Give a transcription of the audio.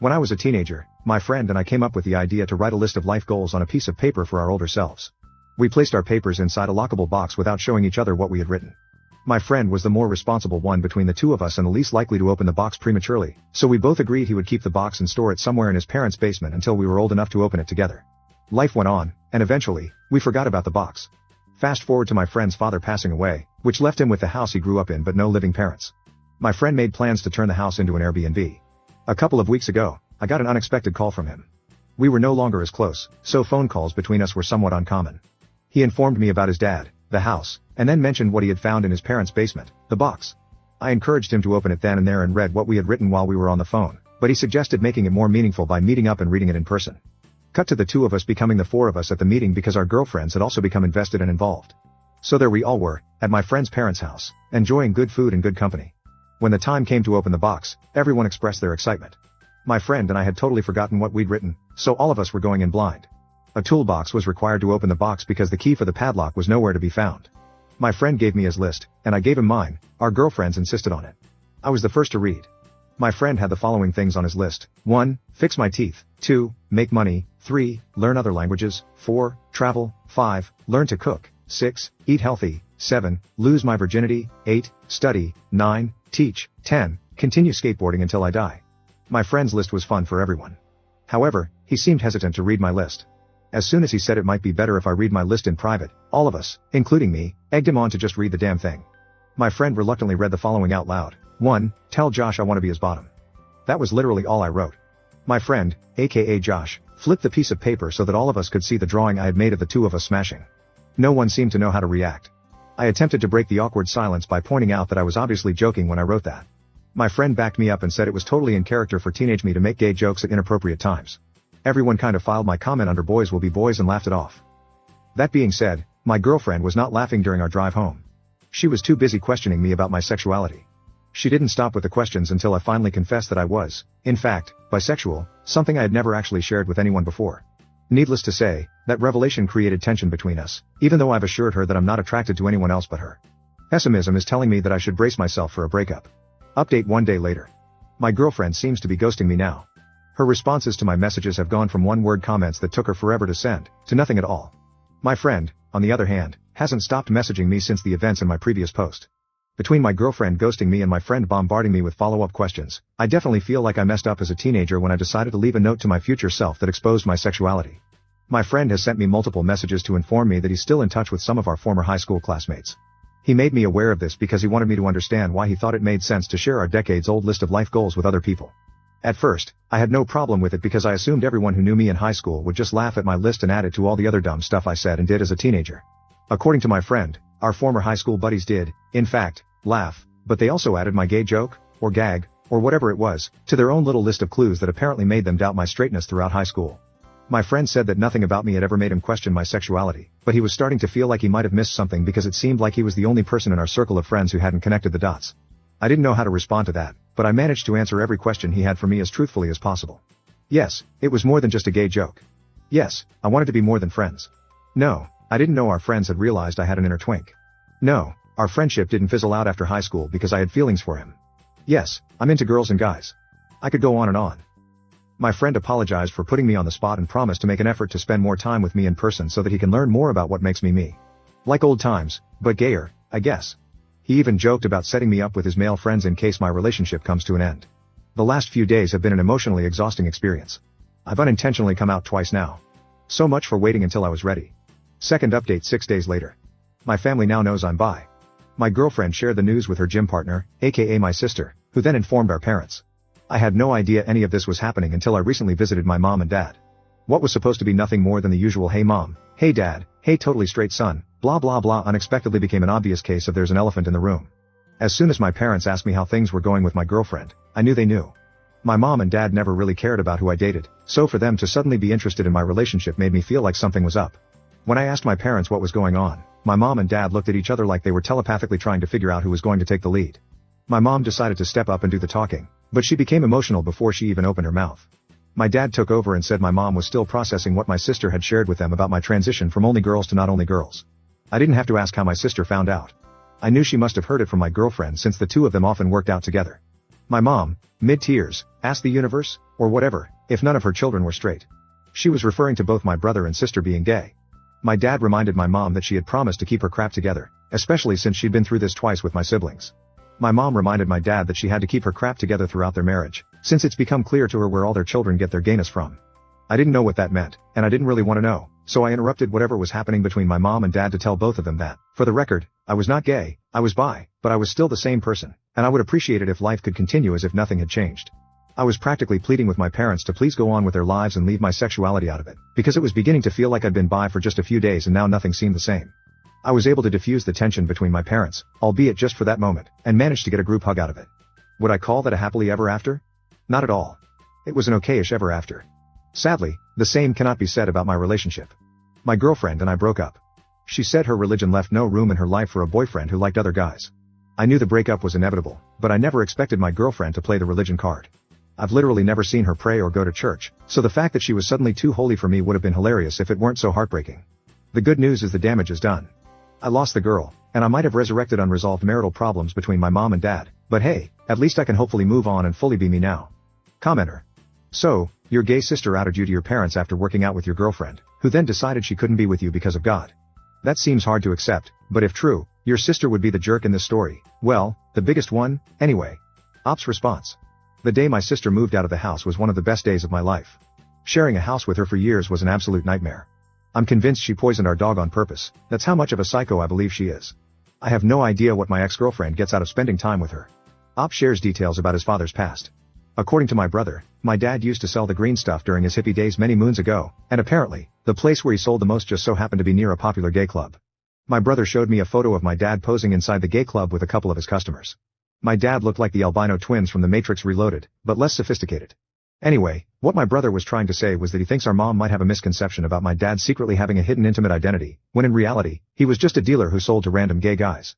When I was a teenager, my friend and I came up with the idea to write a list of life goals on a piece of paper for our older selves. We placed our papers inside a lockable box without showing each other what we had written. My friend was the more responsible one between the two of us and the least likely to open the box prematurely, so we both agreed he would keep the box and store it somewhere in his parents' basement until we were old enough to open it together. Life went on, and eventually, we forgot about the box. Fast forward to my friend's father passing away, which left him with the house he grew up in but no living parents. My friend made plans to turn the house into an Airbnb. A couple of weeks ago, I got an unexpected call from him. We were no longer as close, so phone calls between us were somewhat uncommon. He informed me about his dad, the house, and then mentioned what he had found in his parents' basement, the box. I encouraged him to open it then and there and read what we had written while we were on the phone, but he suggested making it more meaningful by meeting up and reading it in person. Cut to the two of us becoming the four of us at the meeting because our girlfriends had also become invested and involved. So there we all were, at my friend's parents' house, enjoying good food and good company. When the time came to open the box, everyone expressed their excitement. My friend and I had totally forgotten what we'd written, so all of us were going in blind. A toolbox was required to open the box because the key for the padlock was nowhere to be found. My friend gave me his list, and I gave him mine. Our girlfriends insisted on it. I was the first to read. My friend had the following things on his list. 1. Fix my teeth. 2. Make money. 3. Learn other languages. 4. Travel. 5. Learn to cook. 6. Eat healthy. 7. Lose my virginity. 8. Study. 9. Teach. 10. Continue skateboarding until I die. My friend's list was fun for everyone. However, he seemed hesitant to read my list. As soon as he said it might be better if I read my list in private, all of us, including me, egged him on to just read the damn thing. My friend reluctantly read the following out loud. 1. Tell Josh I want to be his bottom. That was literally all I wrote. My friend, aka Josh, flipped the piece of paper so that all of us could see the drawing I had made of the two of us smashing. No one seemed to know how to react. I attempted to break the awkward silence by pointing out that I was obviously joking when I wrote that. My friend backed me up and said it was totally in character for teenage me to make gay jokes at inappropriate times. Everyone kind of filed my comment under boys will be boys and laughed it off. That being said, my girlfriend was not laughing during our drive home. She was too busy questioning me about my sexuality. She didn't stop with the questions until I finally confessed that I was, in fact, bisexual, something I had never actually shared with anyone before. Needless to say, that revelation created tension between us, even though I've assured her that I'm not attracted to anyone else but her. Pessimism is telling me that I should brace myself for a breakup. Update 1 day later. My girlfriend seems to be ghosting me now. Her responses to my messages have gone from one-word comments that took her forever to send, to nothing at all. My friend, on the other hand, hasn't stopped messaging me since the events in my previous post. Between my girlfriend ghosting me and my friend bombarding me with follow-up questions, I definitely feel like I messed up as a teenager when I decided to leave a note to my future self that exposed my sexuality. My friend has sent me multiple messages to inform me that he's still in touch with some of our former high school classmates. He made me aware of this because he wanted me to understand why he thought it made sense to share our decades-old list of life goals with other people. At first, I had no problem with it because I assumed everyone who knew me in high school would just laugh at my list and add it to all the other dumb stuff I said and did as a teenager. According to my friend, our former high school buddies did, in fact, laugh, but they also added my gay joke, or gag, or whatever it was, to their own little list of clues that apparently made them doubt my straightness throughout high school. My friend said that nothing about me had ever made him question my sexuality, but he was starting to feel like he might have missed something because it seemed like he was the only person in our circle of friends who hadn't connected the dots. I didn't know how to respond to that, but I managed to answer every question he had for me as truthfully as possible. Yes, it was more than just a gay joke. Yes, I wanted to be more than friends. No, I didn't know our friends had realized I had an inner twink. No, our friendship didn't fizzle out after high school because I had feelings for him. Yes, I'm into girls and guys. I could go on and on. My friend apologized for putting me on the spot and promised to make an effort to spend more time with me in person so that he can learn more about what makes me me. Like old times, but gayer, I guess. He even joked about setting me up with his male friends in case my relationship comes to an end. The last few days have been an emotionally exhausting experience. I've unintentionally come out twice now. So much for waiting until I was ready. Second update 6 days later. My family now knows I'm bi. My girlfriend shared the news with her gym partner, aka my sister, who then informed our parents. I had no idea any of this was happening until I recently visited my mom and dad. What was supposed to be nothing more than the usual hey mom, hey dad, hey totally straight son, blah blah blah unexpectedly became an obvious case of there's an elephant in the room. As soon as my parents asked me how things were going with my girlfriend, I knew they knew. My mom and dad never really cared about who I dated, so for them to suddenly be interested in my relationship made me feel like something was up. When I asked my parents what was going on, my mom and dad looked at each other like they were telepathically trying to figure out who was going to take the lead. My mom decided to step up and do the talking, but she became emotional before she even opened her mouth. My dad took over and said my mom was still processing what my sister had shared with them about my transition from only girls to not only girls. I didn't have to ask how my sister found out. I knew she must have heard it from my girlfriend since the two of them often worked out together. My mom, mid-tears, asked the universe, or whatever, if none of her children were straight. She was referring to both my brother and sister being gay. My dad reminded my mom that she had promised to keep her crap together, especially since she'd been through this twice with my siblings. My mom reminded my dad that she had to keep her crap together throughout their marriage, since it's become clear to her where all their children get their gayness from. I didn't know what that meant, and I didn't really want to know, so I interrupted whatever was happening between my mom and dad to tell both of them that, for the record, I was not gay, I was bi, but I was still the same person, and I would appreciate it if life could continue as if nothing had changed. I was practically pleading with my parents to please go on with their lives and leave my sexuality out of it, because it was beginning to feel like I'd been bi for just a few days and now nothing seemed the same. I was able to diffuse the tension between my parents, albeit just for that moment, and managed to get a group hug out of it. Would I call that a happily ever after? Not at all. It was an okayish ever after. Sadly, the same cannot be said about my relationship. My girlfriend and I broke up. She said her religion left no room in her life for a boyfriend who liked other guys. I knew the breakup was inevitable, but I never expected my girlfriend to play the religion card. I've literally never seen her pray or go to church, so the fact that she was suddenly too holy for me would have been hilarious if it weren't so heartbreaking. The good news is the damage is done. I lost the girl, and I might have resurrected unresolved marital problems between my mom and dad, but hey, at least I can hopefully move on and fully be me now. Commenter. So, your gay sister outed you to your parents after working out with your girlfriend, who then decided she couldn't be with you because of God. That seems hard to accept, but if true, your sister would be the jerk in this story. Well, the biggest one, anyway. Ops response. The day my sister moved out of the house was one of the best days of my life. Sharing a house with her for years was an absolute nightmare. I'm convinced she poisoned our dog on purpose. That's how much of a psycho I believe she is. I have no idea what my ex-girlfriend gets out of spending time with her. Ops shares details about his father's past. According to my brother, my dad used to sell the green stuff during his hippie days many moons ago, and apparently, the place where he sold the most just so happened to be near a popular gay club. My brother showed me a photo of my dad posing inside the gay club with a couple of his customers. My dad looked like the albino twins from The Matrix Reloaded, but less sophisticated. Anyway, what my brother was trying to say was that he thinks our mom might have a misconception about my dad secretly having a hidden intimate identity, when in reality, he was just a dealer who sold to random gay guys.